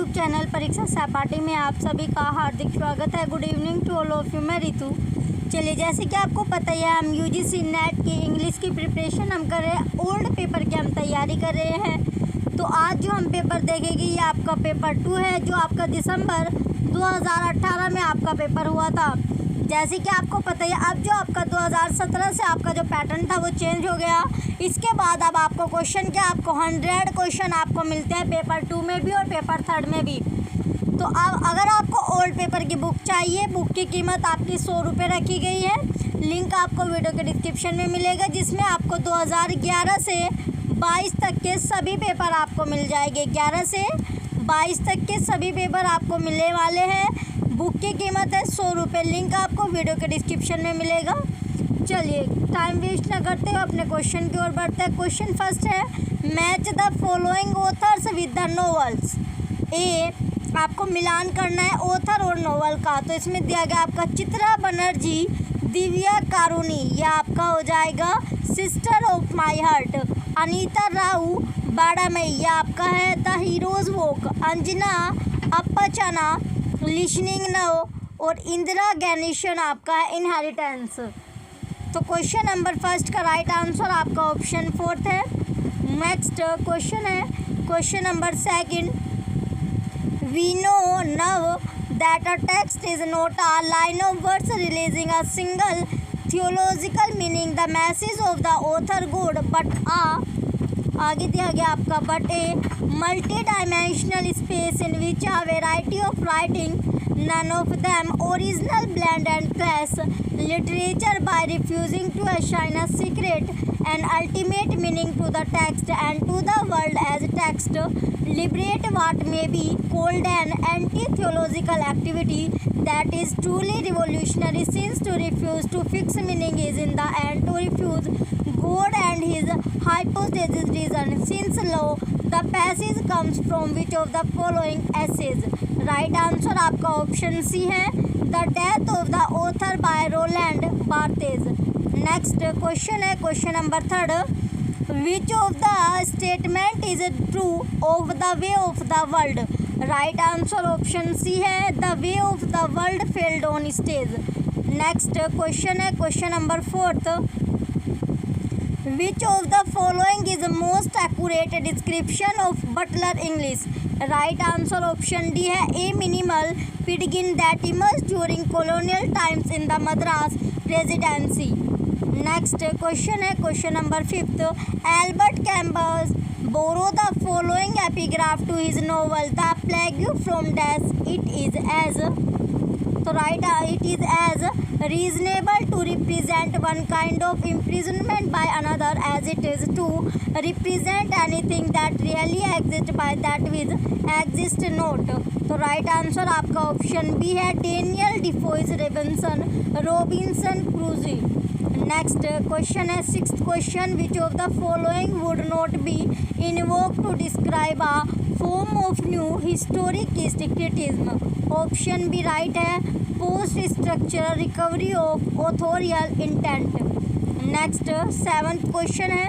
YouTube channel परीक्षा सहपाठी में आप सभी का हार्दिक स्वागत है। Good evening to all of you. मैं रितु। चलिए, जैसे कि आपको पता ही है, हम यूजीसी नेट की इंग्लिश की प्रिपरेशन हम कर रहे हैं। ओल्ड पेपर की हम तैयारी कर रहे हैं। तो आज जो हम पेपर देखेंगे ये आपका पेपर 2 है, जो आपका दिसंबर 2018 में आपका पेपर हुआ था। जैसे कि आपको पता है, अब जो आपका 2017 से आपका जो पैटर्न था वो चेंज हो गया। इसके बाद अब आपको क्वेश्चन क्या, आपको 100 क्वेश्चन आपको मिलते हैं पेपर 2 में भी और पेपर 3 में भी। तो अब अगर आपको ओल्ड पेपर की बुक चाहिए, बुक की कीमत आपकी 100 रुपये रखी गई है। लिंक आपको वीडियो के डिस्क्रिप्शन में मिलेगा, जिसमें आपको 2011 से 22 तक के सभी पेपर आपको मिल जाएंगे। 11 से 22 तक के सभी पेपर आपको मिलने वाले हैं। बुक की कीमत है 100 रुपये। लिंक आपको वीडियो के डिस्क्रिप्शन में मिलेगा। चलिए, टाइम वेस्ट ना करते हुए अपने क्वेश्चन की ओर बढ़ते हैं। क्वेश्चन फर्स्ट है, match the following authors with the novels. A, आपको मिलान करना है ऑथर और नॉवल का। तो इसमें दिया गया आपका चित्रा बनर्जी, दिव्या कारुनी, यह आपका हो जाएगा sister of my heart. Anita Rao Badami, यह आपका है the heroes walk. Anjana Appachana, listening now. और इंदिरा गणेशन आपका है इनहेरिटेंस। तो क्वेश्चन नंबर फर्स्ट का राइट आंसर आपका ऑप्शन 4 है। नेक्स्ट क्वेश्चन है question number second, we know now that a text is not a line of words releasing a single theological meaning the message of the author God but आगे दिया गया आपका but a multi dimensional space in which a variety of writing, none of them original, blend and clash literature by refusing to assign a secret and ultimate meaning to the text and to the world as text, liberate what may be called an anti-theological activity that is truly revolutionary, since to refuse to fix meaning is in the end to refuse God and his hypostasis reason, since lo the passage comes from which of the following essays। Right answer आपका option C है, the death of the author by Roland Barthes. Next question है question number third, which of the statement is true of the way of the world. Right answer option C है, the way of the world failed on stage. Next question है question number fourth, which of the following is most accurate description of Butler English. Right answer option D है, a minimal pidgin that emerge during colonial times in the Madras presidency. Next question है question number fifth, Albert Camus borrow the following epigraph to his novel the plague from dash it is as. तो right it is as reasonable to represent one kind of imprisonment by another as it is to represent anything that really exists by that which exists not। तो right answer आपका option B है, Daniel Defoe's Robinson Crusoe. Next question है sixth question, which of the following would not be invoked to describe a form of new historic criticism. Option B right है, post structural recovery of authorial intent. Next seventh question है,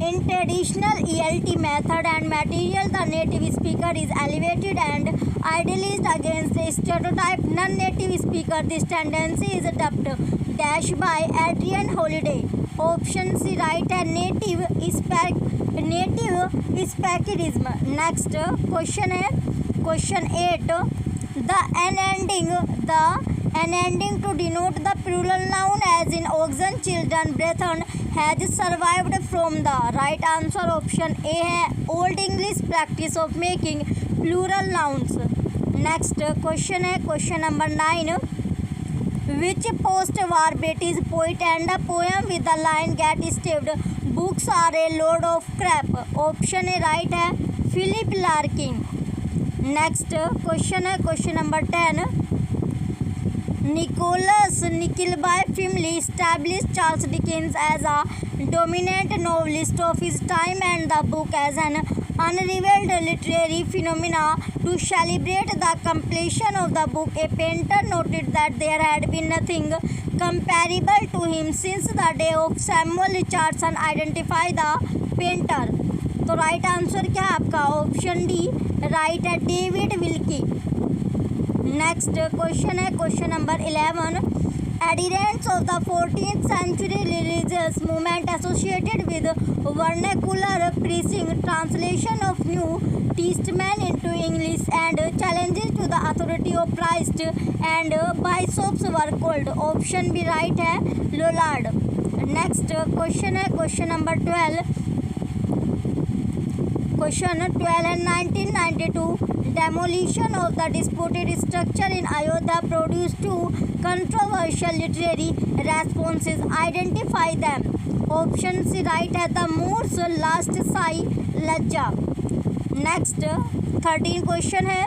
in traditional ELT method and material the native speaker is elevated and idealised against the stereotype non native speaker, this tendency is dubbed dash by Adrian Holliday. Option C right है, native speakerism. Next question है question 8, the unending to denote the plural noun as in oxen, children, brethren has survived from the। right answer option A है, old English practice of making plural nouns। next question है question number 9, which post-war British poet and a poem with the line get stabbed books are a load of crap। option A right है, Philip Larkin। Next question है question number 10, Nicholas Nickleby family established Charles Dickens as a dominant novelist of his time and the book as an unrivaled literary phenomena। To celebrate the completion of the book, a painter noted that there had been nothing comparable to him since the day of Samuel Richardson identified the painter। तो right answer क्या है आपका? Option D right है, David Wilkie. Next question है question number 11। Adherents of the 14th century religious movement associated with vernacular preaching, translation of New Testament into English, and challenges to the authority of Christ and bishops were called. Option B right है, Lollard। Next question है question number 12। Question 12 है 1992 demolition of the disputed structure in Ayodhya produced two controversial literary responses. Identify them. Option C right है, the Moor's Last Sigh, लज्जा। Next 13 question है।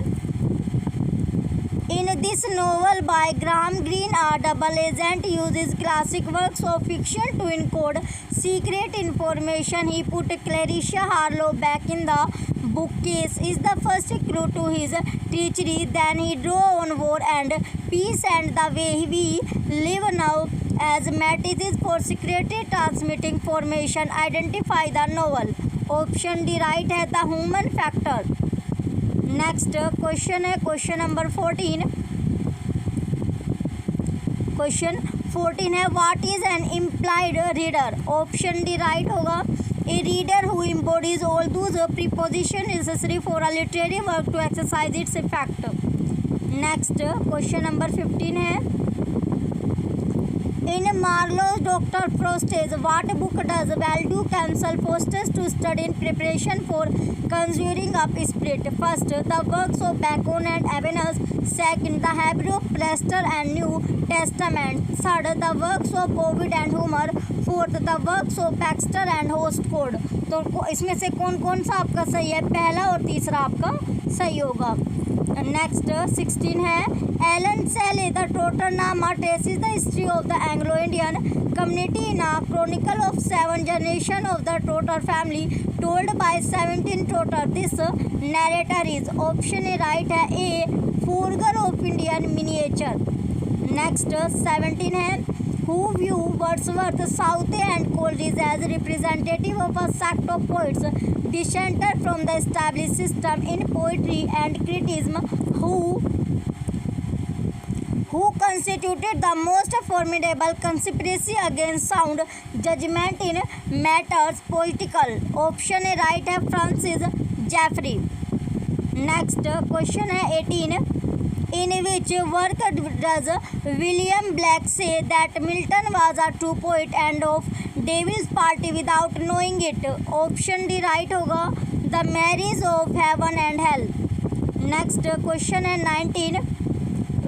In this novel by Graham Greene, a double agent uses classic works of fiction to encode secret information. He put Clarissa Harlow back in the bookcase is the first clue to his treachery. Then he drew on war and peace and the way we live now as matrices for secretly transmitting information. Identify the novel. Option D right है, the human factor। Next question है question number 14। Question 14 है what is an implied reader? Option D right होगा, a reader who embodies all those preposition necessary for a literary work to exercise its effect. Next question number 15 है in Marlowe's Dr. Faustus, what book does Waldo counsel Faustus to study in preparation for conjuring up spirit? First, the works of Bacon and Avicenna. Second, the Hebrew, Prester and New Testament. Third, the works of Ovid and Homer. Fourth, the works of Baxter and Host Code. तो इसमें से कौन कौन सा आपका सही है? पहला और तीसरा आपका सही होगा। नेक्स्ट 16 है Allan Sealy the Trotternama traces the history of the Anglo Indian community in a chronicle of 7 generation of the Trotter family told by 17 Trotter. This narrator is option A right है, a forger of Indian miniature. Next 17 है who view Wordsworth, Southey and Coleridge as representative of a sect of poets dissented from the established system in poetry and criticism, who constituted the most formidable conspiracy against sound judgment in matters political. Option A right है, Francis Jeffrey। Next question है 18। In which work does William Blake say that Milton was a true poet and of Devil's Party without knowing it? Option D right होगा, The Marriage of Heaven and Hell। Next question है 19।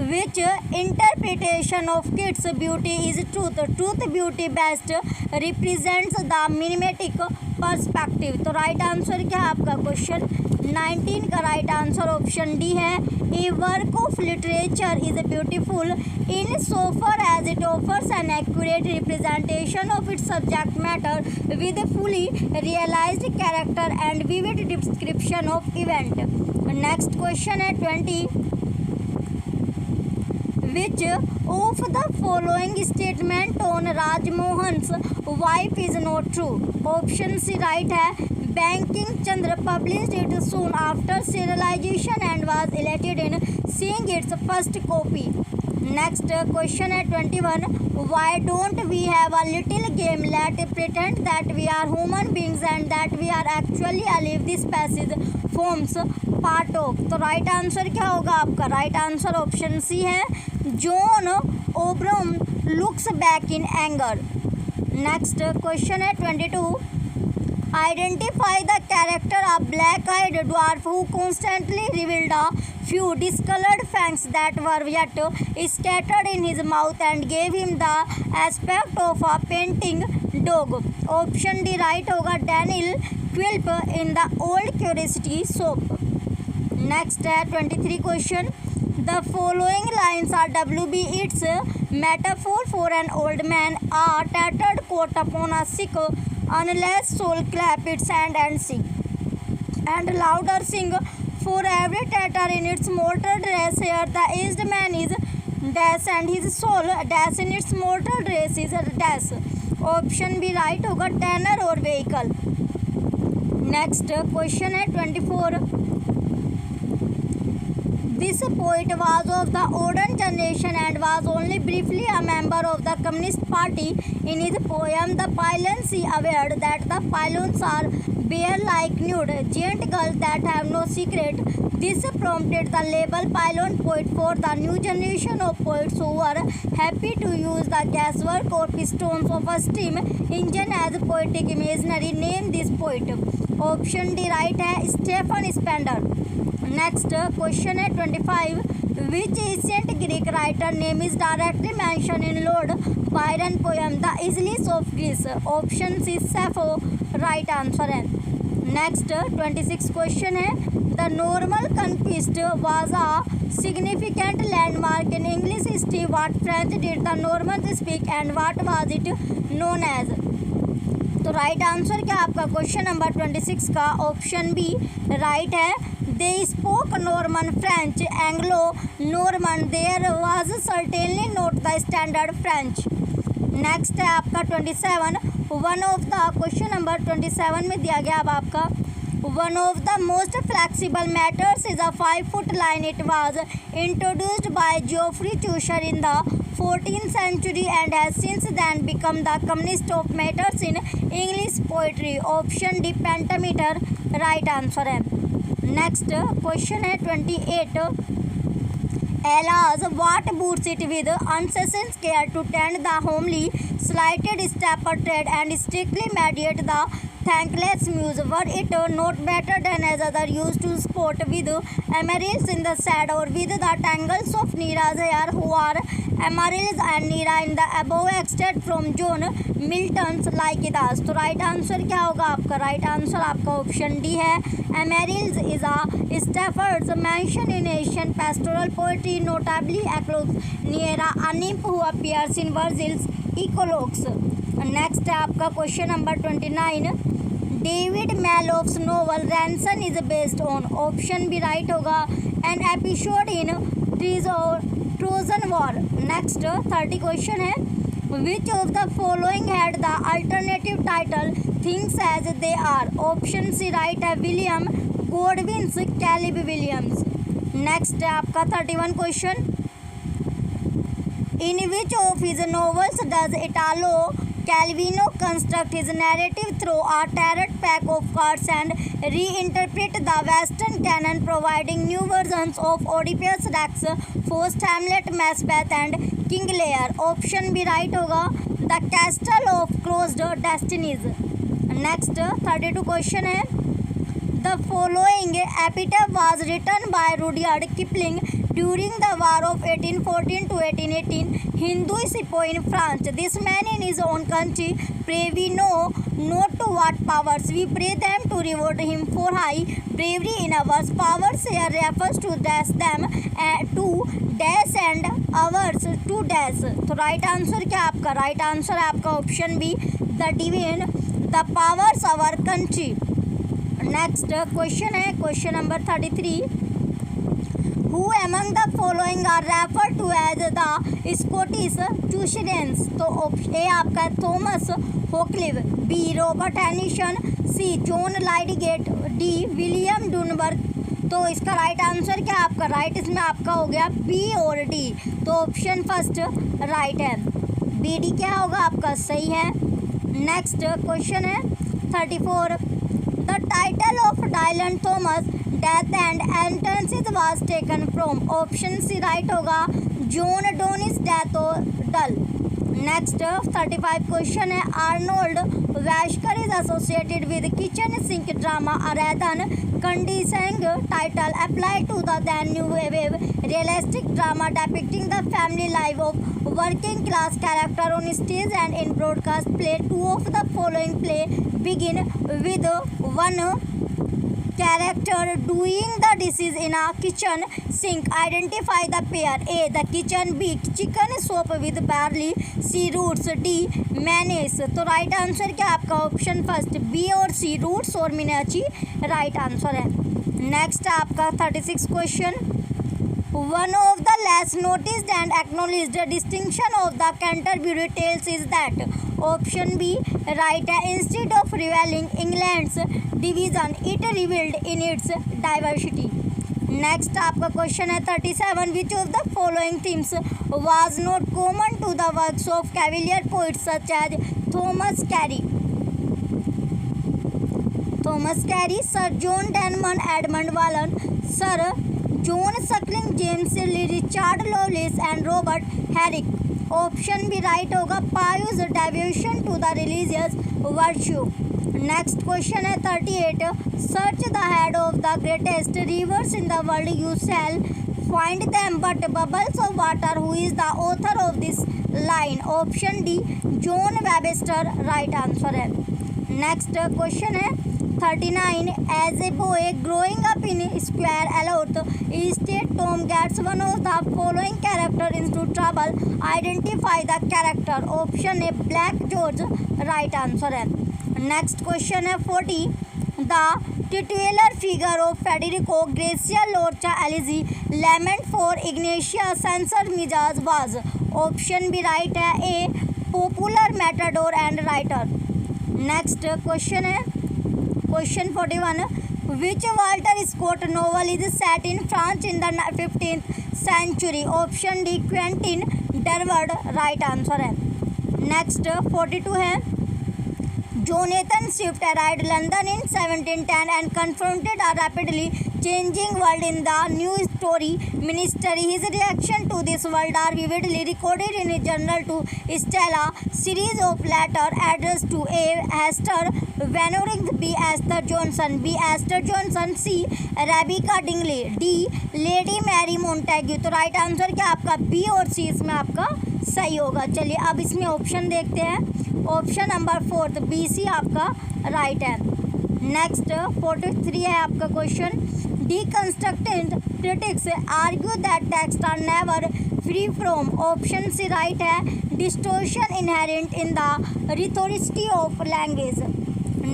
Which interpretation of Keats' beauty is truth? Truth beauty best represents the mimetic perspective। तो right answer क्या है आपका? Question 19 का right answer option D है, a work of literature is beautiful in so far as it offers an accurate representation of its subject matter with a fully realized character and vivid description of event। Next question है 20। Which of the following statement on Rajmohan's wife is not true? Option C right है, Banking Chandra published it soon after serialization and was elated in seeing its first copy। Next question है 21। Why don't we have a little game? Let's pretend that we are human beings and that we are actually alive. This passage forms part of। तो right answer क्या होगा आपका? Right answer option C है, John Osborne looks back in anger. Next question है 22। Identify the character of black-eyed dwarf who constantly revealed a few discolored fangs that were yet scattered in his mouth and gave him the aspect of a painting dog। Option D right होगा, Daniel Quilp in the Old Curiosity soap। Next है 23 question। The following lines are W.B. Yeats' metaphor for an old man, a tattered coat upon a sick, unless soul clap its hand and sing, and louder sing, for every tatter in its mortal dress. Here the aged man is dash and his soul dash in its mortal dress is dash। Option B right होगा, tanner और vehicle। Next question है 24। This poet was of the older generation and was only briefly a member of the Communist Party. In his poem, The Pylons, he averred that the pylons are bear-like nude, giant girls that have no secret. This prompted the label pylon poet for the new generation of poets who were happy to use the gaswork or pistons of a steam engine as poetic imaginary. Name this poet. Option D right है Stephen Spender. Next question है 25। Which ancient Greek writer name is directly mention in Lord Byron poem the isles of Greece. Option C Sappho right answer है। Next 26 question है the Norman conquest was a significant landmark in English history. What French did the Normans speak and what was it known as. तो right answer क्या आपका question number 26 का option B right है। They spoke Norman French Anglo Norman there was certainly not the standard French. Next है आपका 27। One of the question number 27 में दिया गया अब आपका one of the most flexible metres is a 5 foot line. It was introduced by Geoffrey Chaucer in the 14th century and has since then become the commonest of matters in English poetry. Option D pentameter right answer है। Next question है 28। Alas, what boots it with unceasing care to tend the homely, slighted stepper tread and strictly mediate the thankless muse? Were it not better than as other used to sport with amaryllis in the shade or with the tangles of Neera's hair, who are amaryllis and Neera in the above extract from John Milton's Lycidas? तो right answer क्या होगा आपका? Right answer आपका option D है। amaryllis is a Stafford's mention in Asian pastoral poetry, notably Eclogues Neera, a nymph who appears in Virgil's Eclogues. Next है आपका question number 29। David Malouf's novel Ransom is based on. Option B right होगा an episode in Trojan war. Next 30 question है which of the following had the alternative title things as they are. Option C right है William Godwin's Caleb Williams. Next है आपका 31 question. In which of his novels does Italo Calvino construct his narrative through a tarot pack of cards and reinterpret the Western canon, providing new versions of Oedipus Rex, Faust, Hamlet, Macbeth and King Lear? Option B right होगा The Castle of Crossed Destinies। Next 32 question है The following epitaph was written by Rudyard Kipling during the War of 1814 to 1818, Hindu Sipo in France. This man in his own country pray we know not to what powers we pray them to reward him for high bravery in ours. Powers here refers to dash them to dash and ours to dash. तो right answer क्या आपका? Right answer आपका option B the divine the powers our country. Next question है question number 33। Who among the following are referred to as the Scottish Chaucerins? तो ए आपका है Thomas होकलिव, B Robert हैनिसन, सी John लाइडगेट, D William डुनबर्ग। तो इसका right answer क्या आपका? Right इसमें आपका हो गया बी और डी। तो ऑप्शन फर्स्ट राइट है, बी डी क्या होगा आपका? सही है। नेक्स्ट क्वेश्चन है 34। The title of Dylan Thomas' death and entrance was taken from। Option C right होगा जॉन डोनिस डेथ और डल। नेक्स्ट 35 क्वेश्चन है Arnold Wesker is associated with kitchen sink drama a rather condescending title applied to the then new wave realistic drama depicting the family life of working class character on stage and in broadcast play. Two of the following play begin with one character doing the dishes in a kitchen sink. Identify the pair. A the kitchen, B chicken soup with barley, C roots, D mayonnaise। तो right answer क्या आपका? Option first B और sea routes और मिनाची right answer है। Next आपका 36 question One of the less noticed and acknowledged distinction of the Canterbury Tales is that option B right instead of revealing England's division it revealed in its diversity. Next आपका question है 37 which of the following themes was not common to the works of Cavalier poets such as Thomas Carew, sir John Denham, Edmund Waller, sir John Suckling, James Richard Lovelace and Robert Herrick. Option B right होगा, pious deviation to the religious virtue. Next question है 38 search the head of the greatest rivers in the world you shall find them but bubbles of water who is the author of this line. Option D John Webster right answer है। Next question है 39 as a boy growing up in squire Allworthy estate Tom gets one of the following character into trouble identify the character. Option A Black George right answer है। Next question है 40 the titular figure of Federico Garcia Lorca elegy lament for Ignacio Sanchez Mejias was. Option B right है, a popular matador and writer. Next question है question 41 which Walter Scott novel is set in France in the 15th century. Option D Quentin Durward right answer है। Next 42 है Jonathan Swift arrived London in 1710 and confronted a rapidly changing world in the new Tory ministry. His reaction to this world are vividly recorded in his journal to Stella, series of letters addressed to A. Hester Veneering, B. Esther Johnson, B. Esther Johnson, C. Rebecca Dingley, D. Lady Mary Montagu। तो right answer क्या आपका B और सी इसमें आपका सही होगा। चलिए अब इसमें ऑप्शन देखते हैं। ऑप्शन नंबर 4 बी सी आपका राइट है। नेक्स्ट 43 है आपका question deconstructed critics argue that text are never free from. Option C right है distortion inherent in the rhetoricity of language.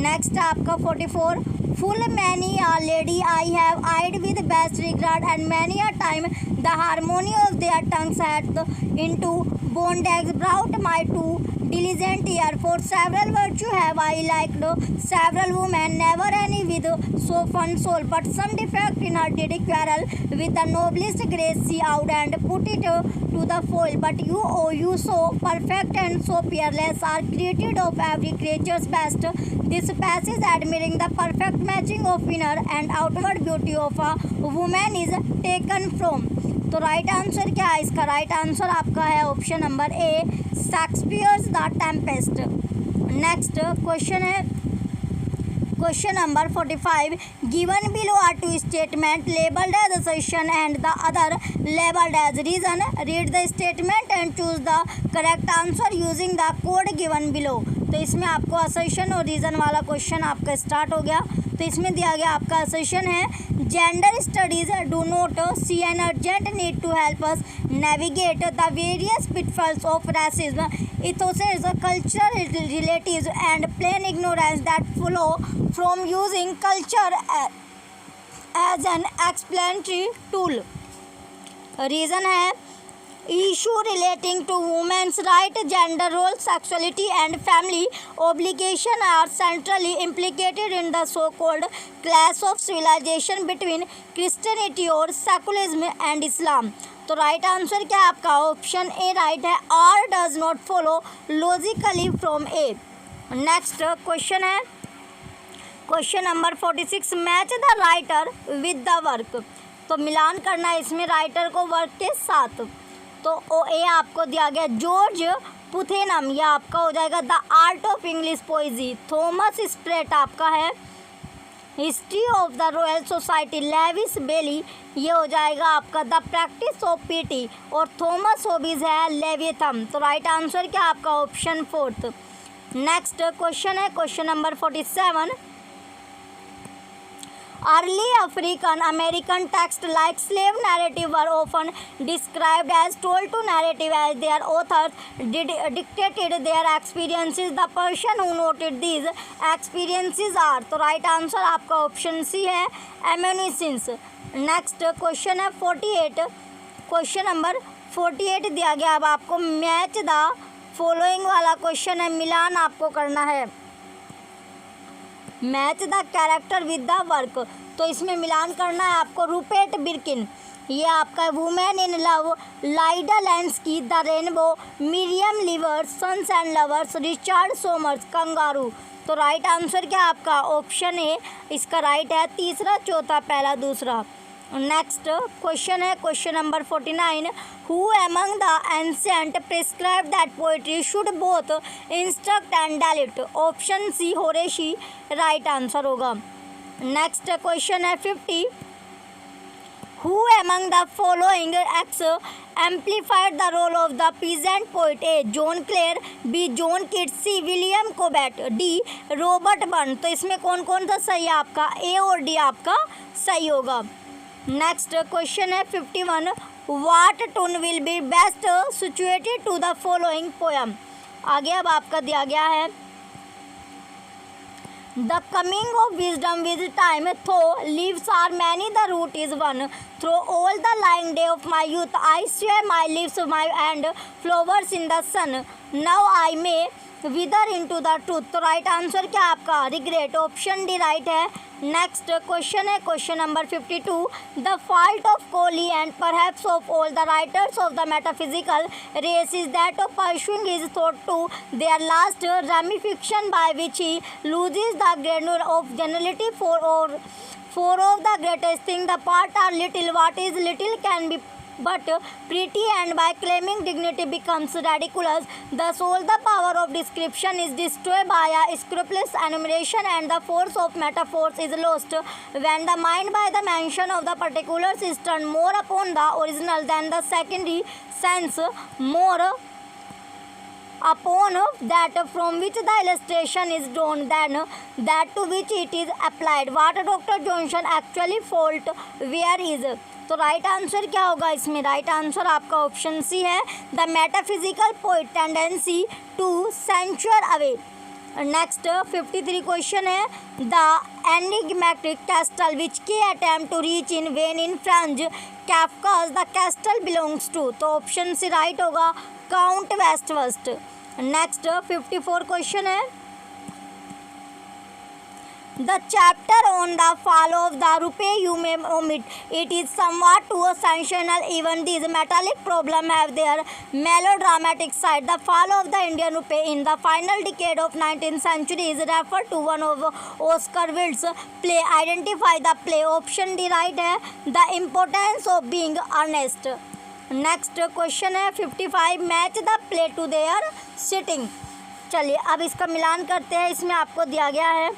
Next आपका 44 full many a lady I have eyed with best regard and many a time the harmony of their tongues hath into bondage brought my too diligent ear for several virtue have I liked several women never any with so fun soul but some defect in her did quarrel with the noblest grace she out and put it to the foil but you so perfect and so peerless are created of every creature's best this passage admiring the perfect matching of inner and outward beauty of a woman is taken from। तो right answer क्या है इसका? Right answer आपका है option number A Shakespeare's the Tempest. Next question है question number 45 given below are two statement labelled as assertion and the other labelled as reason read the statement and choose the correct answer using the code given below. तो इसमें आपको assertion और reason वाला question आपका start हो गया। तो इसमें दिया गया आपका असर्शन है gender studies do not see an urgent need to help us navigate the various pitfalls of racism, ethos, cultural relatives and plain ignorance that flow from using culture as an explanatory tool। Reason है issue relating to women's right, gender role, sexuality and family obligation are centrally implicated in the so-called clash of civilization between Christianity और secularism and Islam। तो right answer क्या है आपका? Option A right है, R does not follow logically from A. Next question है question number 46 match the writer with the work. तो मिलान करना है इसमें राइटर को वर्क के साथ। तो ओ ए आपको दिया गया जॉर्ज पुथेनम, यह आपका हो जाएगा the art of English poesy. Thomas Sprat आपका है history of the royal society. Lewis Bayly ये हो जाएगा आपका द प्रैक्टिस ऑफ पीटी। और थॉमस हॉबीज है लेवियथम। तो राइट आंसर क्या आपका? ऑप्शन 4। नेक्स्ट क्वेश्चन है question number 47 early African American text like slave narrative were often described as told to narrative as their authors dictated their experiences. The person who noted these experiences are. तो right answer आपका option C है reminiscence. Next question है 48 question number 48 दिया गया। अब आपको match the following वाला question है, मिलान आपको करना है। Match the character with the work, तो इसमें मिलान करना है आपको। रूपेट बिर्किन, ये आपका women in love, Lydia Lensky, the rainbow, Miriam Leivers, sons and lovers, Richard Somers, kangaroo. तो राइट आंसर क्या आपका ऑप्शन ए इसका राइट है, तीसरा, चौथा, पहला, दूसरा। नेक्स्ट क्वेश्चन है question number 49, who among the ancient prescribe that poetry should both instruct and delight. Option C Horace right answer होगा। नेक्स्ट क्वेश्चन है 50, Who among the following acts amplified the role of the peasant poet? A. John Clare, B. John Keats, C. William Cobbett, D. Robert Burns। तो इसमें कौन कौन सा सही है आपका, ए और डी आपका सही होगा। नेक्स्ट क्वेश्चन है 51, What tune will be best situated to the following poem? आगे अब आपका दिया गया है, The coming of wisdom with time, though leaves are many, the root is one. Through all the lying day of my youth, I swear my leaves and flowers in the sun. Now I may wither into the truth। तो right answer क्या आपका, regret. Option D right है। Next question है question number 52, the fault of Cowley and perhaps of all the writers of the metaphysical race is that of pursuing his thought to their last ramification by which he loses the grandeur of generality for of the greatest thing the part are little, what is little can be but pretty, and by claiming dignity becomes ridiculous. Thus all the power of description is destroyed by a scrupulous enumeration, and the force of metaphors is lost when the mind by the mention of the particulars is turned more upon the original than the secondary sense, more upon that from which the illustration is drawn than that to which it is applied. What Dr. Johnson actually fault where is? तो right answer क्या होगा इसमें, right answer आपका option C है, the metaphysical poet tendency to saunter away. Next 53 question है, the enigmatic castle which K attempt to reach in vain in Franz Kafka's the castle belongs to. तो option C right होगा, count Westwest. Next 54 question है, the chapter on the fall of the rupee you may omit, it is somewhat too sensational. Even these metallic problems have their melodramatic side. The fall of the Indian rupee in the final decade of 19th century is referred to one of Oscar Wilde's play. Identify the play। Option D right है, the importance of being earnest। Next question है 55, match the play to their setting. चलिए अब इसका मिलान करते हैं। इसमें आपको दिया गया है,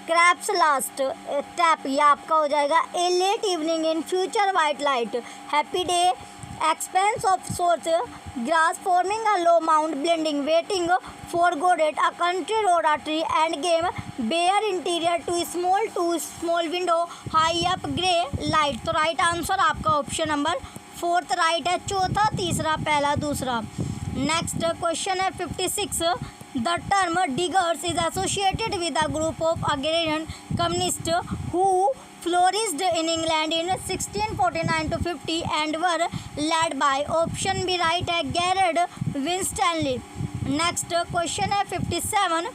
क्रैप्स लास्ट टैप, ये आपका हो जाएगा, a late evening in future white light, happy day, expanse of source, grass forming a low mound, blending, waiting for Godot, a country road, a tree endgame, bare interior, two small window, high up, grey light. तो right answer आपका option number 4 right है, चौथा, तीसरा, पहला, दूसरा। Next question है 56, the term diggers is associated with a group of agrarian communists who flourished in England in 1649 to 50 and were led by, option B right है, Gerard Winstanley। Next question है 57,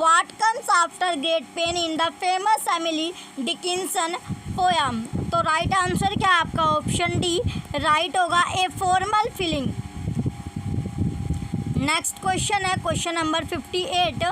what comes after great pain in the famous Emily Dickinson poem। तो right answer क्या आपका, option D right होगा, a formal feeling. Next question है question number 58,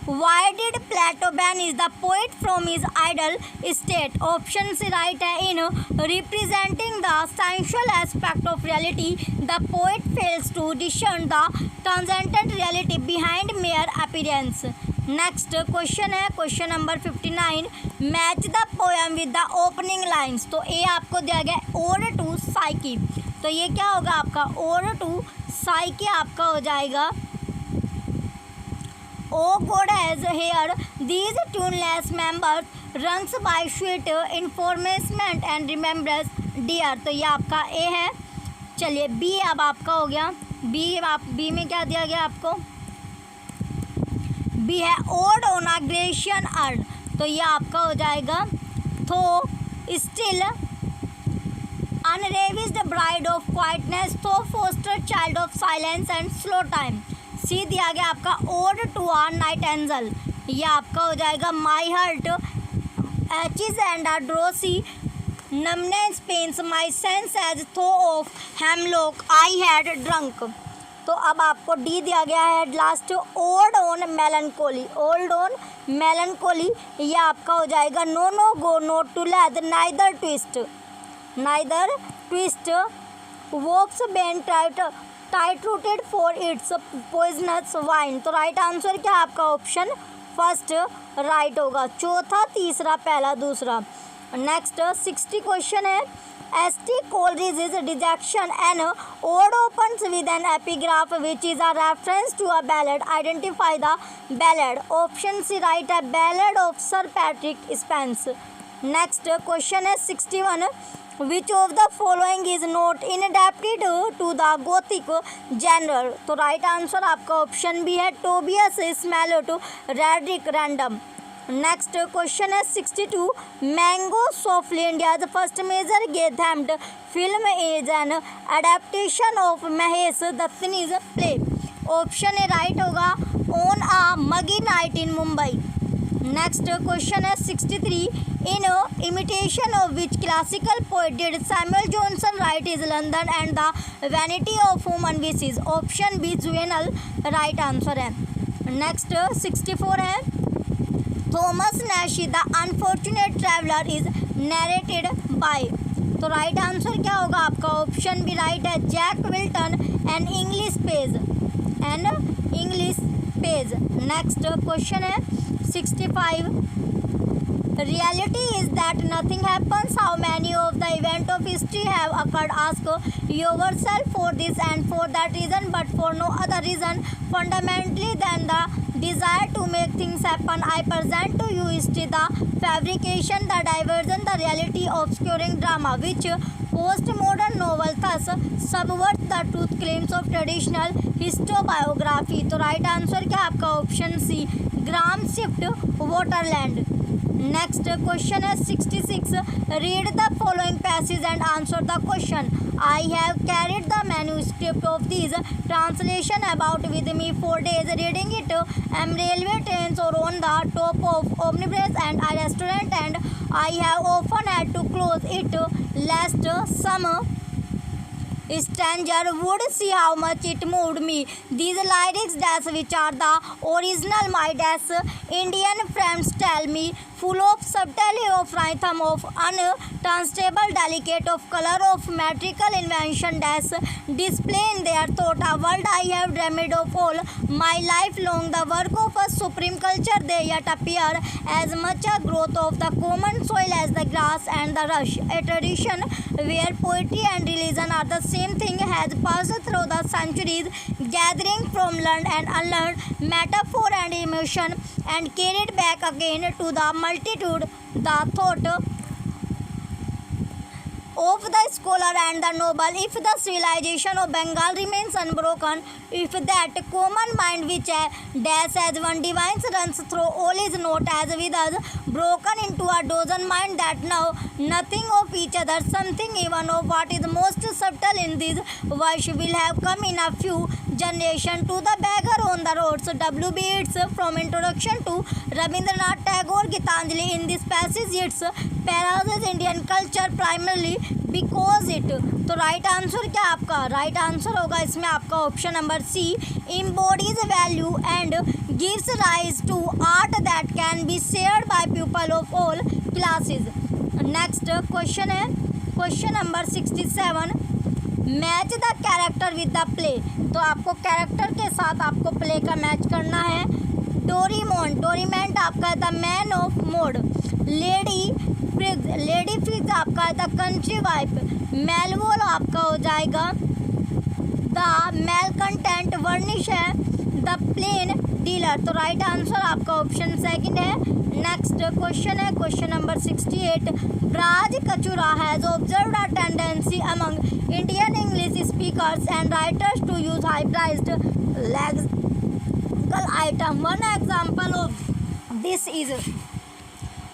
why did Plato banish the poet from his ideal state. Option C right है, in representing the sensual aspect of reality the poet fails to discern the transcendent reality behind mere appearance. Next question है question number 59, match the poem with the opening lines. तो A आपको दिया गया odd to psyche, तो ये क्या होगा आपका, ओड टू साइकी आपका हो जाएगा, O goddess hear these tuneless numbers wrung by sweet enforcement and remembrance dear. तो ये आपका ए है। चलिए बी अब आपका हो गया, बी में क्या दिया गया आपको, बी है ode on a Grecian urn. तो ये आपका हो जाएगा thou still unravished bride of quietness, thou foster child of silence and slow time. C दिया गया आपका ode to a nightingale, ये आपका हो जाएगा my heart aches and a drowsy numbness pains my sense as though of hemlock I had drunk. तो अब आपको डी दिया गया है last ode on melancholy, old on melancholy, ये आपका हो जाएगा no no go not to Lethe neither twist, neither twist wolf's bane tight rooted for its poisonous wine. तो राइट आंसर क्या आपका ऑप्शन फर्स्ट राइट होगा, चौथा तीसरा पहला दूसरा। नेक्स्ट 60 क्वेश्चन है ST Coleridge's Dejection, an ode opens with an epigraph which is a reference to a ballad. Identify the ballad. Option C right है ballad of Sir Patrick Spens. Next question है 61. Which of the following is not inadapted to the Gothic genre? तो right answer आपका option भी है Tobias Smollett, Roderick Random. Next question is 62. Mango Softly, India's first major gay-themed film, is an adaptation of Mahesh Dattani's play. Option A right होगा On a Muggy Night in Mumbai. Next question is 63. In imitation of which classical poet did Samuel Johnson write his London and the Vanity of Human Wishes? Option B Juvenal right answer है. Next 64 है Thomas Nashe the unfortunate traveller is narrated by. तो right answer क्या होगा आपका option B right है Jack Wilton an English page, an English page. Next question है 65. Reality is that nothing happens. How many of the event of history have occurred? Ask yourself for this and for that reason, but for no other reason fundamentally than the desire to make things happen. I present to you history, the fabrication, the diversion, the reality obscuring drama, which postmodern novel thus subverts the truth claims of traditional historiography. तो right answer क्या आपका option C Graham Swift Waterland. Next question है 66. Read the following passage and answer the question. I have carried the manuscript of this translation about with me for days reading it in railway trains और on the top of omnibuses and a restaurant, and I have often had to close it lest some stranger would see how much it moved me. These lyrics dash which are the original my dash Indian friends tell me, full of subtlety of rhythm of untranslatable delicate of color of metrical invention dash display in their thought a world I have dreamed of all my life long, the work of a supreme culture. They yet appear as much a growth of the common soil as the grass and the rush, a tradition where poetry and religion are the same thing, has passed through the centuries, gathering from learned and unlearned metaphor and emotion and carried back again to the multitude. The thought of the scholar and the noble, if the civilization of Bengal remains unbroken, if that common mind which dash as one divine runs through all is not as with us broken into a dozen mind that know nothing of each other, something even of what is most subtle in this world will have come in a few generation to the beggar on the roads. W.B. Yeats from introduction to Rabindranath Tagore Gitanjali. In this passage Yeats parallels Indian culture primarily because it. तो right answer क्या आपका right answer होगा इसमें आपका option number C embodies value and gives rise to art that can be shared by people of all classes. Next question है question number 67. Match the character with the play. तो आपको character के साथ आपको play का match करना है. डोरीमेंट आपका है the man of mode. Lady fridge आपका है द कंट्री वाइफ. मेलवोल आपका हो जाएगा द मेल कंटेंट. वर्निश है द प्लेन डीलर. तो राइट आंसर आपका ऑप्शन सेकंड है. नेक्स्ट क्वेश्चन है question number 68. Braj Kachru has observed a tendency among Indian English speakers and writers to use high priced lexical item. One example of this is.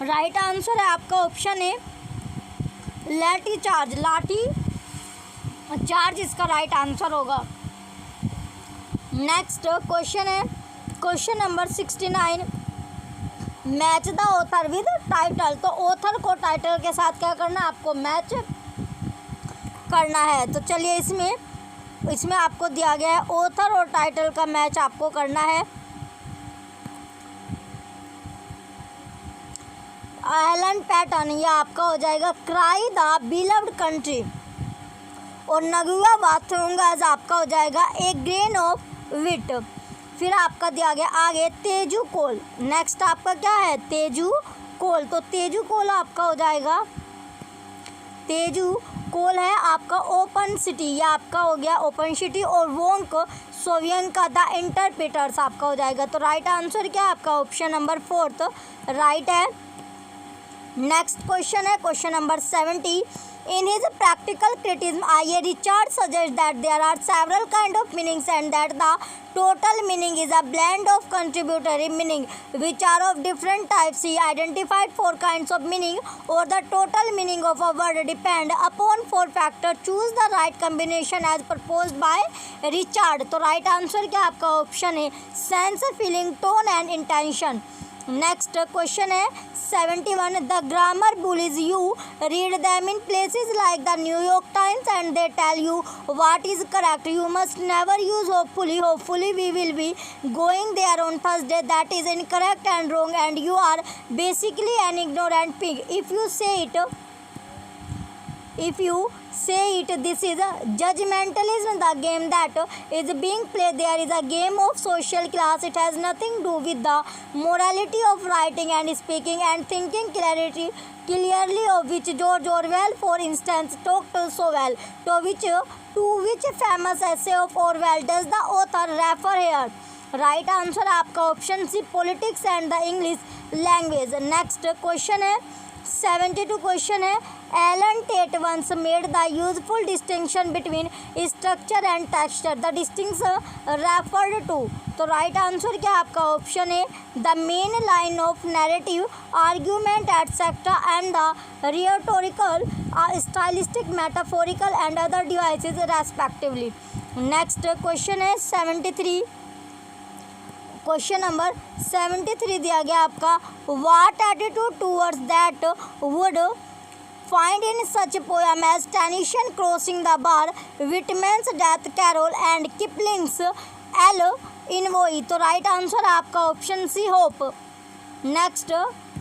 Right answer है आपका option A lathi charge, lathi charge इसका right answer होगा। Next question है question number 69, match the author with title. तो author को title के साथ क्या करना है, आपको मैच करना है। तो चलिए इसमें आपको दिया गया है ऑथर और टाइटल का मैच आपको करना है। एलन पैटन, यह आपका हो जाएगा क्राई द बिलव्ड कंट्री। और नगुआ बाथरूंगाज आपका हो जाएगा ए ग्रेन ऑफ विट। फिर आपका दिया गया आगे तेजू कोल। नेक्स्ट आपका क्या है, तेजू कोल। तो तेजू कोल आपका हो जाएगा, तेजू कोल है आपका ओपन सिटी, या आपका हो गया ओपन सिटी। और वोंक सोवियन का द इंटरप्रेटर्स आपका हो जाएगा। तो राइट आंसर क्या है आपका ऑप्शन नंबर 4 राइट है। नेक्स्ट क्वेश्चन है question number 70, in his practical criticism I.A. Richard suggests that there are several kind of meanings and that the total meaning is a blend of contributory meaning which are of different types. He identified 4 kinds of meaning or the total meaning of a word depend upon 4 factors. Choose the right combination as proposed by Richard. तो right answer क्या आपका option है sense, feeling, tone and intention। Next question है 71, the grammar bullies you read them in places like the New York Times and they tell you what is correct. You must never use hopefully, hopefully we will be going there on Thursday, that is incorrect and wrong and you are basically an ignorant pig. If you say it, this is judgmentalism, the game that is being played there is a game of social class. It has nothing to do with the morality of writing and speaking and thinking clearly, of which George Orwell for instance talked so well. To which famous essay of Orwell does the author refer here? Right answer आपका option C politics and the English language. Next question है 72 question है Allen Tate once made the useful distinction between structure and texture, the distinction referred to. तो right answer क्या आपका option है the main line of narrative argument et cetera and the rhetorical stylistic metaphorical and other devices respectively. Next question है 73, question number 73 दिया गया आपका what attitude towards that would find in such poem as Tennyson's crossing the bar, Whitman's death carol and Kipling's L'Envoi. तो right answer आपका option C hope. Next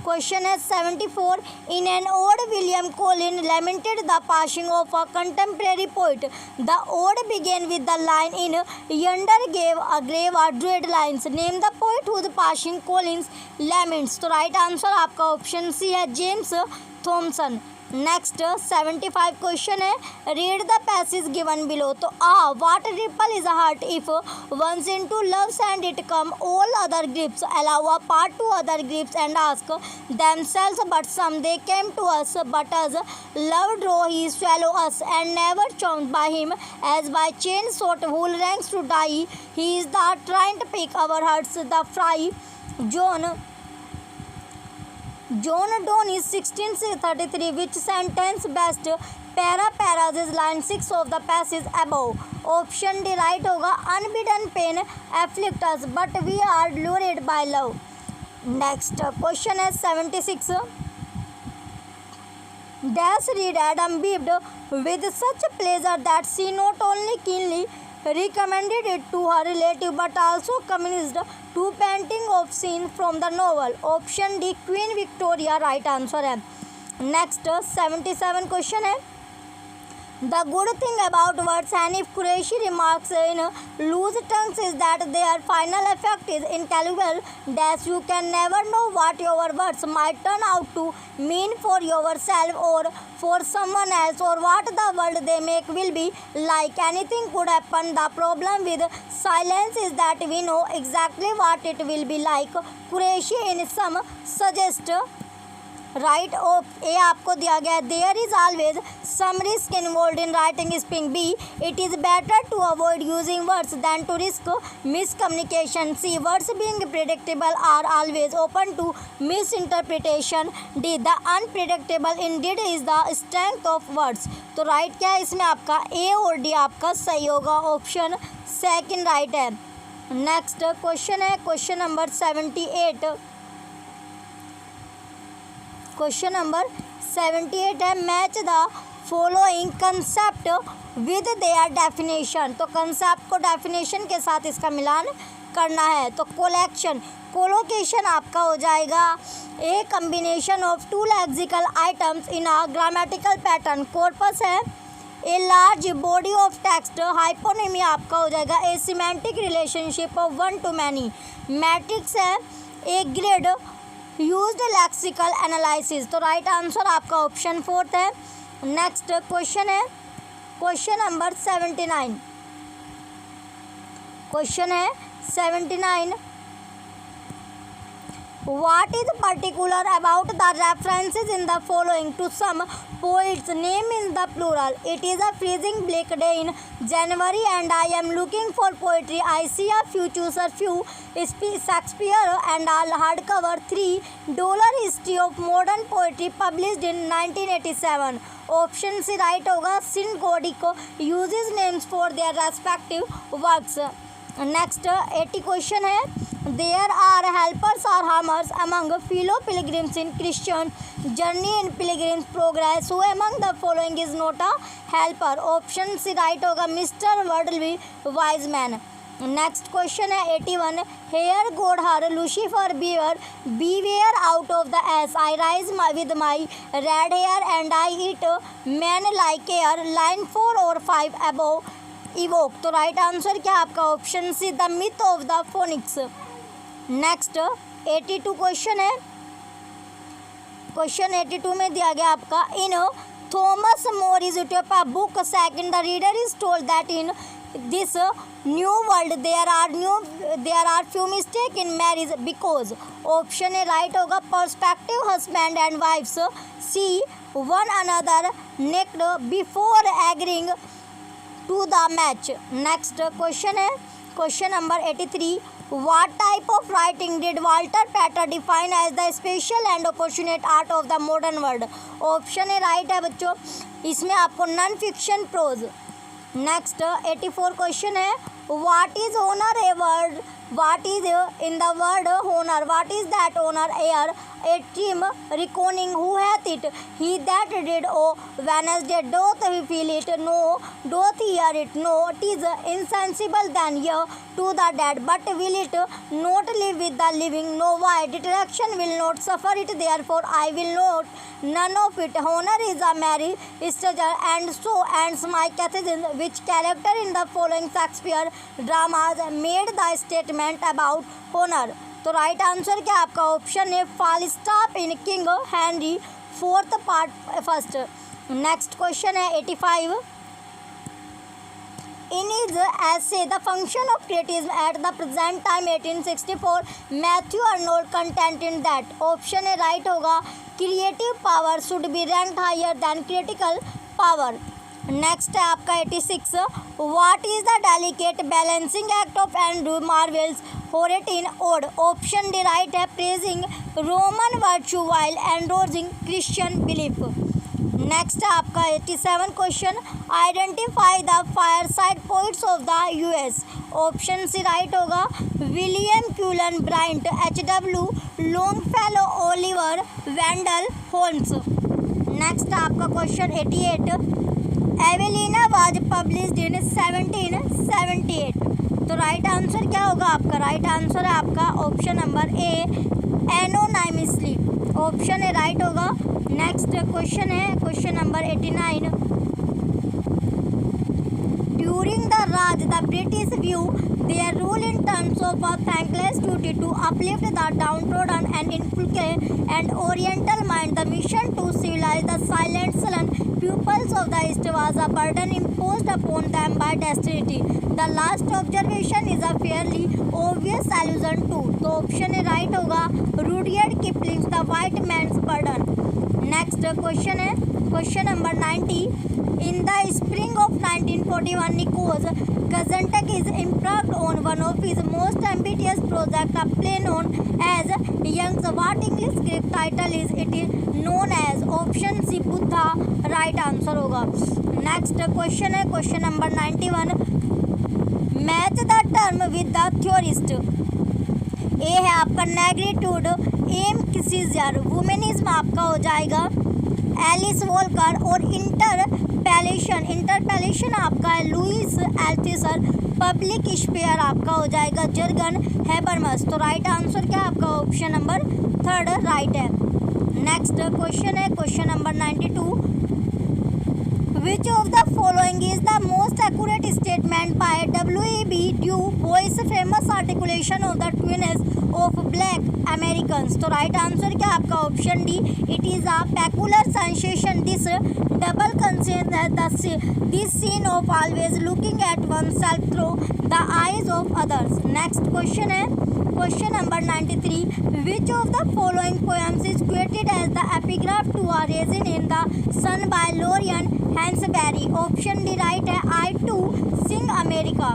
question है 74, in an ode William Collins lamented the passing of a contemporary poet. The ode began with the line in yonder gave a grave a dread lines. Name the poet whose passing Collins laments. तो right answer आपका option C है James Thomson. Next 75 question है read the passage given below. तो what ripple is a heart if once into love's and it come all other grips allow a part to other grips and ask themselves but some they came to us but as love draw he swallow us and never charmed by him as by chain sought whole ranks to die he is the trying to pick our hearts the fry John Donne is 1633 which sentence best paras is line 6 of the passage above। Option D right होगा unbidden pain afflict us but we are lured by love। Next question है 76, Dash read Adam beamed with such pleasure that she not only keenly recommended it to her relative but also commenced to painting of scene from the novel। Option D queen Victoria right answer है। Next 77 question है The good thing about words Hanif Qureshi remarks in Loose Tongues is that their final effect is incalculable that you can never know what your words might turn out to mean for yourself or for someone else or what the world they make will be like. Anything could happen. The problem with silence is that we know exactly what it will be like. Qureshi in some suggest right A आपको दिया गया है there is always some risk involve in writing spelling. B it is better to avoid using words than to risk miscommunication. C words being predictable are always open to misinterpretation. D the unpredictable indeed is the strength of words. तो right क्या है इसमें आपका ए और D आपका सही होगा, option second right है। नेक्स्ट क्वेश्चन है क्वेश्चन नंबर 78। क्वेश्चन नंबर 78 है match the following concept with their definition. तो कंसेप्ट को डेफिनेशन के साथ इसका मिलान करना है। तो कोलेक्शन कोलोकेशन आपका हो जाएगा a combination of two lexical items in a grammatical pattern. Corpus है a large body of text. Hyponymy आपका हो जाएगा a semantic relationship of one to many. Matrix है a grid used lexical analysis. तो right answer आपका option fourth है। Next question है question number 79। Question है 79 What is particular about the references in the following to some poets' name in the plural? It is a freezing bleak day in January and I am looking for poetry. I see a few choose a few Shakespeare and all hardcover $3 history of modern poetry published in 1987. Option C right होगा। सिन गोडिको uses names for their respective works. Next 80 question है there are helpers और harmers among fellow pilgrims in Christian journey in Pilgrim's Progress who among the following is not a helper. Option C right होगा mister worldly Wiseman. Next question है 81 Herr God Herr Lucifer beware out of the ash I rise with my red hair and I eat men like air. Line 4 और 5 above evoke. तो right answer क्या आपका option C the myth of the phoenix. Next 82 question है question 82 में दिया गया आपका in Thomas More's Utopia book second the reader is told that in this new world there are few mistake in marriage because. Option A right होगा perspective husband and wife's. C one another naked before agreeing to the match. Next question है question number 83 What type of writing did Walter Pater define as the special and opportunate art of the modern world? Option A right है बच्चों, इसमें आपको non fiction prose. Next 84 question है What is honor a word? What is in the word honor? What is that honor? Air a trim reckoning who hath it? He that did Wednesday doth he feel it? No, doth hear it? No, 'tis insensible than here to the dead, but will it not live with the living? No, why? Detraction will not suffer it, therefore I will not none of it. Honor is a merry stranger, and so ends my catechism. Which character in the following Shakespeare dramas made the statement about honor? तो right answer क्या आपका option है Falstaff in King Henry fourth part first. Next question है 85 in his essay the function of criticism at the present time 1864 Matthew Arnold contend in that. Option A right होगा creative power should be ranked higher than critical power. Next है आपका 86 what is the delicate balancing act of Andrew Marvell's Horatian ode. Option D right है praising Roman virtue while endorsing Christian belief. Next है आपका 87 question identify the fireside poets of the US. Option C right होगा William Cullen Bryant HW Longfellow Oliver Wendell Holmes. Next आपका question 88 Evelina was published in 1778। तो right answer क्या होगा आपका right answer है आपका option number A anonymously. Option A right होगा। Next question है question number 89 during the Raj the British view their rule in terms of a thankless duty to uplift the downtrodden and inculcate and oriental mind the mission to civilise the silent sullen pupils of the East was a burden imposed upon them by destiny. The last observation is a fairly obvious allusion to. तो option A right होगा Rudyard Kipling's the white man's burden. Next question है question number 90। In the spring of 1941 Nikos Kazantak is embarked on one of his most ambitious projects, a play known as Young's. What English script title is it is known as? Option C Buddha right answer होगा। Next question है question number 91। Match the term with the theorist. A है आपका नेग्रीट्यूड, M scissor, वुमेनिज्म आपका हो जाएगा Alice Volker, और इंटरपेलेशन आपका है लुइस एल्थिसर, पब्लिक स्पेयर आपका हो जाएगा जर्गन हैबरमस। तो राइट आंसर क्या आपका ऑप्शन नंबर 3 राइट है। नेक्स्ट क्वेश्चन है question number 92। Which of the following is the most accurate statement by W.E.B. Du Bois' famous articulation of the twins of black Americans? तो right answer क्या आपका option D, it is a peculiar sensation this double consent this scene of always looking at one self through the eyes of others. Next question है question number 93। Which of the following poems is quoted as the epigraph to a raisin in the sun by Lorraine Hansberry? Option D right है I too sing America.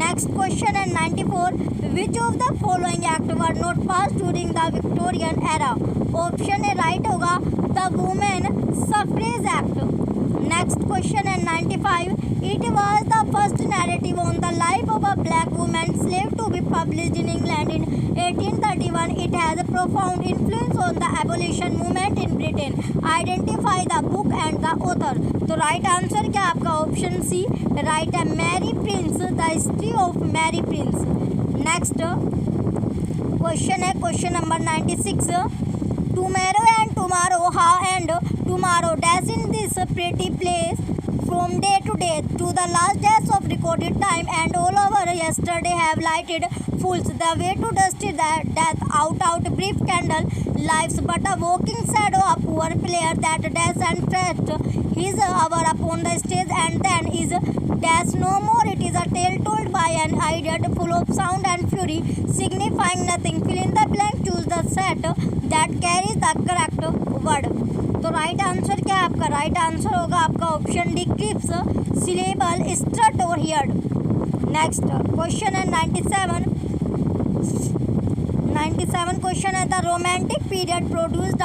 Next question है 94। Which of the following act were not passed during the Victorian era? Option A right होगा the women suffrage act. Next question है 95। It was the first narrative on the life of a black women slave to be published in England in 1831. It has a profound influence on the abolition movement in Britain. Identify the book and the author. तो right answer क्या आपका option C right है Mary Prince, the history of Mary Prince. Next question है question number 96। Tomorrow and tomorrow how and tomorrow dash in this pretty place from day to day to the last days of recorded time and all over yesterday have lighted fools the way to dusty that death out brief candle lives but a walking shadow a poor player that dash and fret his hour upon the stage and then is dash no more. It is a tale told by an idiot full of sound and fury signifying nothing. Fill in the blank, choose the set that carries the correct word. तो right answer क्या है आपका right answer होगा आपका option D clips syllable strut और heard. Next question है 97 question है the romantic period produced a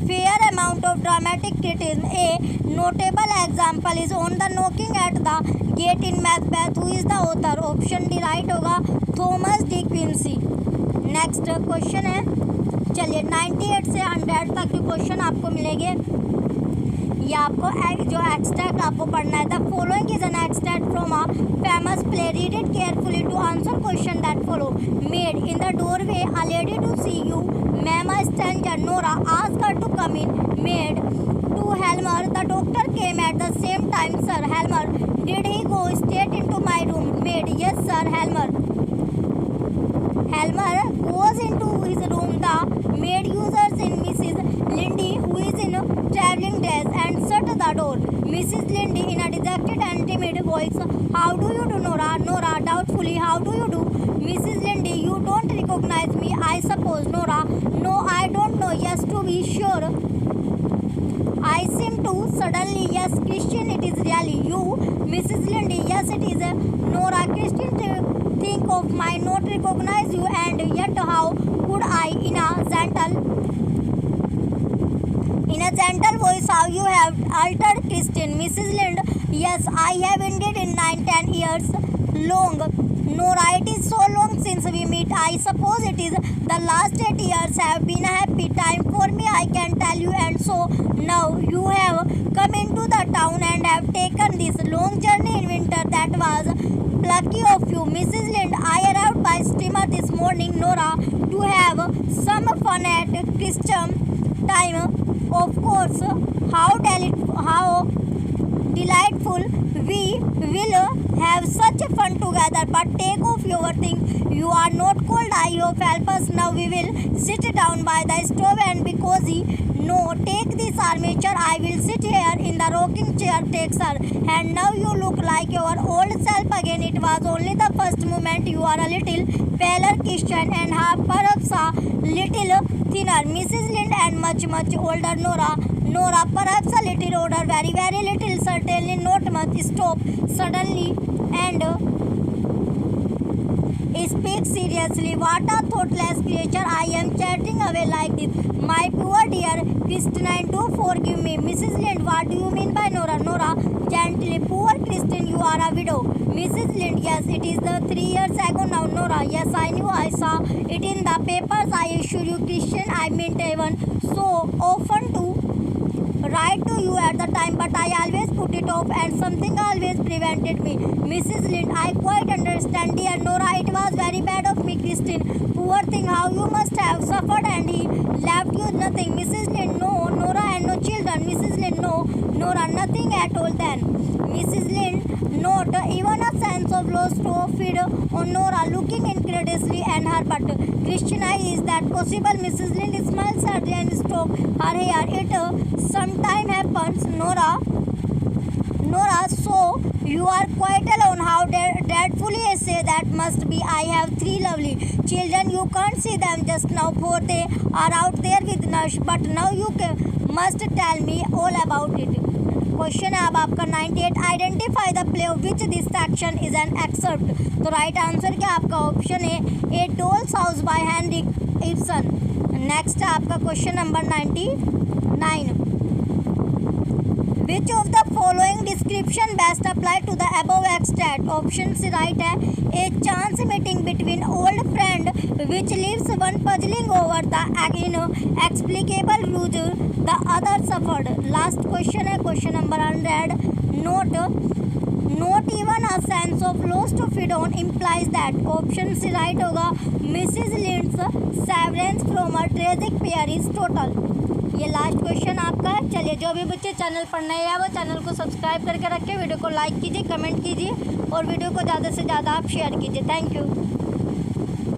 fair amount of dramatic criticism. A notable example is on the knocking at the gate in Macbeth. Who is the author? Option D right होगा Thomas De Quincey. Next question है चलिए 98 से 100 तक के question आपको मिलेंगे। ये आपको जो एक्सट्रैक्ट आपको पढ़ना है the following is an extract from a famous play read it carefully to answer question that follow. Maid in the doorway a lady to see you ma'am a stranger Nora asked her to come in. Maid to Helmer the doctor came at the same time sir Helmer did he go straight into my room? Maid yes sir Helmer goes into his room. The maid ushers in Mrs. Lindy, who is in traveling dress, and shut the door. Mrs. Lindy, in a dejected and timid voice, how do you do, Nora? Nora, doubtfully, how do you do? Mrs. Lindy, you don't recognize me, I suppose. Nora, no, I don't know. Yes, to be sure. I seem to. Suddenly, yes, Christian, it is really you. Mrs. Lindy, yes, it is. Nora, Christian, think of my not recognize you, and yet how could I? In a gentle voice, how you have altered, Christian. Mrs. Lind, yes, I have indeed in 9-10 years long. Nora, it is so long since we meet. I suppose it is the last 8 years have been a happy time for me, I can tell you, and so now you have come into the town and have taken this long journey in winter. That was plucky of you. Mrs. Lind, I arrived by steamer this morning, Nora, to have some fun at Christmas time. Of course, how delightful. We will have such fun together. But take off your things. You are not cold. I hope help us. Now we will sit down by the stove and be cozy. No, take this armature. I will sit here in the rocking chair. Takes her. And now you look like your old self again. It was only the first moment. You are a little paler, Christian, and perhaps a little thinner. Mrs. Lind, and much older. Nora, perhaps a little older. Very little. Certainly not much. Stop suddenly and speak seriously. What a thoughtless creature. I am chatting away like this. My poor dear Christine, do forgive me. Mrs. Lind, what do you mean by Nora? Nora, gently. Poor Christine, you are a widow. Mrs. Lind, yes, it is the 3 years ago now. Nora, yes, I knew. I saw it in the papers. I assure you, Christian, I meant even so often to write to you at the time, but I always put it off and something always prevented me. Mrs. Lind, I quite understand, dear Nora. It was very bad of me, Christine. Poor thing, how you must have suffered, and he left you nothing. Mrs. Lind, no, Nora, and no children. Mrs. Lind, no, Nora, nothing at all then. Mrs. Lind, not even a sense of loss to feed on Nora, looking incredulously at her. But Christian, is that possible? Mrs. Lind smiled sadly and stroked her hair. It sometime happens, Nora, so you are quite alone. How dreadfully I say that must be. I have 3 lovely children. You can't see them just now, for they are out there with nurse. But now you must tell me all about it. Question है अब आपका 98. Identify the play of which this section is an excerpt. तो right answer क्या आपका option है A doll's house by Henrik Ibsen. Next है आपका question number 99. Which of the following description best apply to the above extract? Option C right है a chance meeting between old friend which leaves one puzzling over the inexplicable rules the other suffered. Last question है question number 100. Not even a sense of loss to feed on implies that. Option C right होगा Mrs. Lind's severance from a tragic pair is total. ये last question आपका है. चलिए, जो भी बच्चे channel पर नए हैं वो चैनल को सब्सक्राइब करके रखें, वीडियो को लाइक कीजिए, कमेंट कीजिए और वीडियो को ज़्यादा से ज़्यादा आप शेयर कीजिए. Thank you.